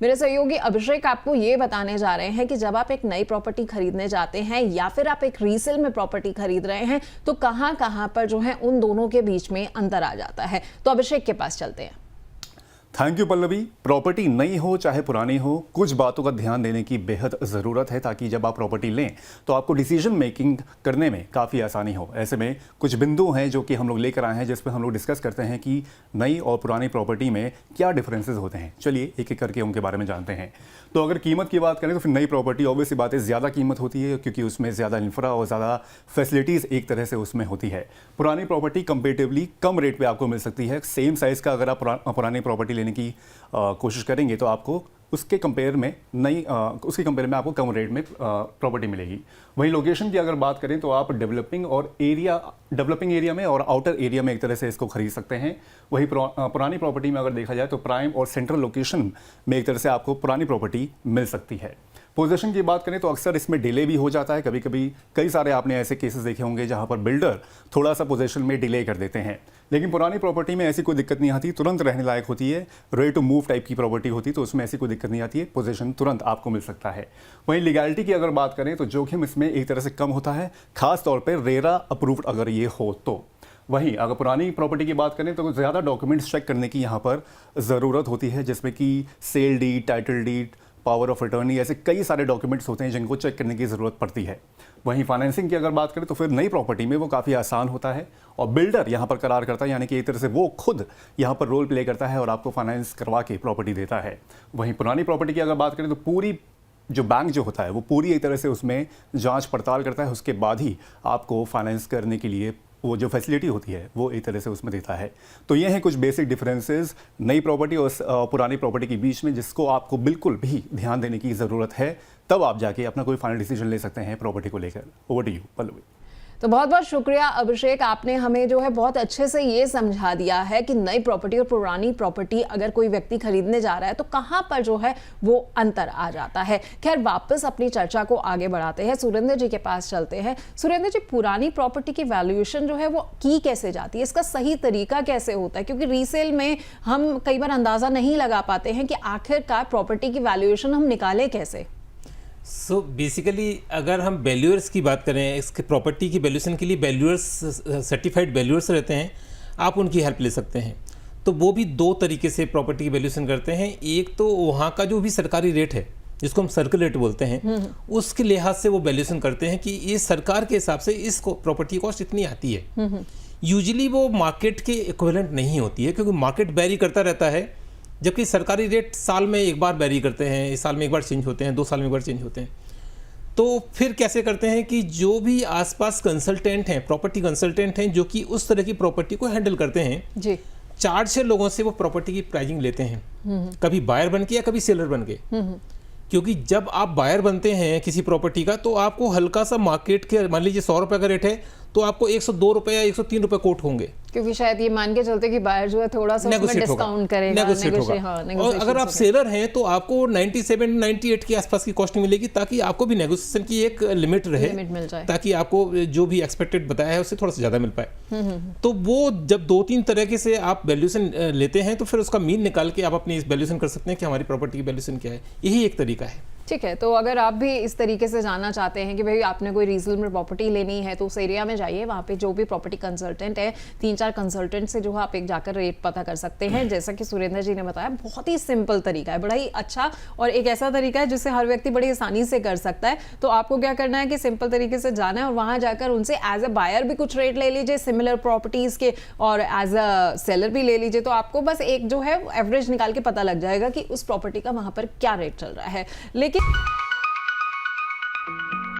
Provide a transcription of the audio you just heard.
मेरे सहयोगी अभिषेक आपको ये बताने जा रहे हैं कि जब आप एक नई प्रॉपर्टी खरीदने जाते हैं या फिर आप एक रीसेल में प्रॉपर्टी खरीद रहे हैं तो कहां कहां पर जो है उन दोनों के बीच में अंतर आ जाता है। तो अभिषेक के पास चलते हैं। Thank you Pallavi. प्रॉपर्टी नई हो चाहे पुरानी हो, कुछ बातों का ध्यान देने की बेहद ज़रूरत है ताकि जब आप प्रॉपर्टी लें तो आपको डिसीजन मेकिंग करने में काफ़ी आसानी हो। ऐसे में कुछ बिंदु हैं जो कि हम लोग लेकर आए हैं जिस पर हम लोग डिस्कस करते हैं कि नई और पुरानी प्रॉपर्टी में क्या डिफरेंसेस होते हैं। चलिए एक एक करके उनके बारे में जानते हैं। तो अगर कीमत की बात करें तो फिर नई प्रॉपर्टी ऑब्वियसली बात है ज़्यादा कीमत होती है क्योंकि उसमें ज़्यादा इंफ्रा और ज़्यादा फैसिलिटीज़ एक तरह से उसमें होती है। पुरानी प्रॉपर्टी कंपेरेटिवली कम रेट पे आपको मिल सकती है। सेम साइज़ का अगर आप पुरानी प्रॉपर्टी लेने की कोशिश करेंगे तो आपको उसके कंपेयर में आपको कम रेट में प्रॉपर्टी मिलेगी। वहीं लोकेशन की अगर बात करें तो आप डेवलपिंग एरिया में और आउटर एरिया में एक तरह से इसको खरीद सकते हैं। वहीं पुरानी प्रॉपर्टी में अगर देखा जाए तो प्राइम और सेंट्रल लोकेशन में एक तरह से आपको पुरानी प्रॉपर्टी मिल सकती है। पोजीशन की बात करें तो अक्सर इसमें डिले भी हो जाता है। कभी कभी कई सारे आपने ऐसे केसेस देखे होंगे जहां पर बिल्डर थोड़ा सा पोजीशन में डिले कर देते हैं, लेकिन पुरानी प्रॉपर्टी में ऐसी कोई दिक्कत नहीं आती, तुरंत रहने लायक होती है। रेडी टू मूव टाइप की प्रॉपर्टी होती है तो उसमें ऐसी कोई दिक्कत नहीं आती है, पोजीशन तुरंत आपको मिल सकता है। वहीं लीगैलिटी की अगर बात करें तो जोखिम इसमें एक तरह से कम होता है, खास तौर पर रेरा अप्रूव्ड अगर ये हो तो। वहीं अगर पुरानी प्रॉपर्टी की बात करें तो ज़्यादा डॉक्यूमेंट्स चेक करने की यहाँ पर ज़रूरत होती है, जिसमें कि sale deed, title deed, power of attorney, ऐसे कई सारे डॉक्यूमेंट्स होते हैं जिनको चेक करने की ज़रूरत पड़ती है। वहीं फाइनेंसिंग की अगर बात करें तो फिर नई प्रॉपर्टी में वो काफ़ी आसान होता है और बिल्डर यहाँ पर करार करता है, यानी कि एक तरह से वो खुद यहाँ पर रोल प्ले करता है और आपको फाइनेंस करवा के प्रॉपर्टी देता है। वहीं पुरानी प्रॉपर्टी की अगर बात करें तो पूरी जो बैंक जो होता है वो पूरी एक तरह से उसमें जांच पड़ताल करता है, उसके बाद ही आपको फाइनेंस करने के लिए वो जो फैसिलिटी होती है वो एक तरह से उसमें देता है। तो ये हैं कुछ बेसिक डिफरेंसेस नई प्रॉपर्टी और पुरानी प्रॉपर्टी के बीच में, जिसको आपको बिल्कुल भी ध्यान देने की ज़रूरत है, तब आप जाके अपना कोई फाइनल डिसीजन ले सकते हैं प्रॉपर्टी को लेकर। Over to you Pallavi. तो बहुत बहुत शुक्रिया अभिषेक, आपने हमें जो है बहुत अच्छे से ये समझा दिया है कि नई प्रॉपर्टी और पुरानी प्रॉपर्टी अगर कोई व्यक्ति खरीदने जा रहा है तो कहां पर जो है वो अंतर आ जाता है। खैर वापस अपनी चर्चा को आगे बढ़ाते हैं, सुरेंद्र जी के पास चलते हैं। सुरेंद्र जी, पुरानी प्रॉपर्टी की वैल्यूएशन जो है वो की कैसे जाती है, इसका सही तरीका कैसे होता है? क्योंकि रीसेल में हम कई बार अंदाजा नहीं लगा पाते हैं कि आखिरकार प्रॉपर्टी की वैल्यूएशन हम निकालें कैसे। सो बेसिकली अगर हम वैल्यूअर्स की बात करें, इसके प्रॉपर्टी की वैल्यूएशन के लिए वैल्यूअर्स, सर्टिफाइड वैल्यूअर्स रहते हैं, आप उनकी हेल्प ले सकते हैं। तो वो भी दो तरीके से प्रॉपर्टी की वैल्यूएशन करते हैं। एक तो वहाँ का जो भी सरकारी रेट है जिसको हम सर्कल रेट बोलते हैं, उसके लिहाज से वो वैल्यूएशन करते हैं कि ये सरकार के हिसाब से इस प्रॉपर्टी कॉस्ट इतनी आती है। यूजुअली वो मार्केट के इक्विवेलेंट नहीं होती है क्योंकि मार्केट वेरी करता रहता है, जबकि सरकारी रेट साल में एक बार वेरी करते हैं, साल में एक बार चेंज होते हैं, 2 साल में एक बार चेंज होते हैं। तो फिर कैसे करते हैं कि जो भी आसपास कंसल्टेंट हैं, प्रॉपर्टी कंसल्टेंट हैं जो कि उस तरह की प्रॉपर्टी को हैंडल करते हैं जी, 4-6 लोगों से वो प्रॉपर्टी की प्राइसिंग लेते हैं, कभी बायर बन के या कभी सेलर बन के। क्योंकि जब आप बायर बनते हैं किसी प्रॉपर्टी का तो आपको हल्का सा मार्केट के, मान लीजिए 100 रुपये का रेट है तो आपको 102 रुपये या 103 रुपये कोट होंगे, क्योंकि शायद ये मान के चलते कि बायर जो है थोड़ा सा डिस्काउंट करेगा, नेगोशिएट होगा। और अगर आप सेलर हैं तो आपको 97-98 के आसपास की कॉस्ट मिलेगी, ताकि आपको भी नेगोशिएशन की एक लिमिट रहे, मिल जाए, ताकि आपको जो भी एक्सपेक्टेड बताया है उससे थोड़ा सा ज़्यादा मिल पाए। तो वो जब 2-3 तरीके से आप वैल्यूएशन लेते हैं तो फिर उसका मीन निकाल के आप अपनी वैल्यूएशन कर सकते हैं कि हमारी प्रॉपर्टी की वैल्यूएशन क्या है। यही एक तरीका है। ठीक है, तो अगर आप भी इस तरीके से जानना चाहते हैं कि भाई आपने कोई रीजनल में प्रॉपर्टी लेनी है तो उस एरिया में जाइए, वहाँ पे जो भी प्रॉपर्टी कंसल्टेंट है, 3-4 कंसल्टेंट से जो है आप एक जाकर रेट पता कर सकते हैं। जैसा कि सुरेंद्र जी ने बताया, बहुत ही सिंपल तरीका है, बड़ा ही अच्छा और एक ऐसा तरीका है जिससे हर व्यक्ति बड़ी आसानी से कर सकता है। तो आपको क्या करना है कि सिंपल तरीके से जाना है और वहाँ जाकर उनसे एज अ बायर भी कुछ रेट ले लीजिए सिमिलर प्रॉपर्टीज के, और एज अ सेलर भी ले लीजिए। तो आपको बस एक जो है एवरेज निकाल के पता लग जाएगा कि उस प्रॉपर्टी का वहाँ पर क्या रेट चल रहा है। लेकिन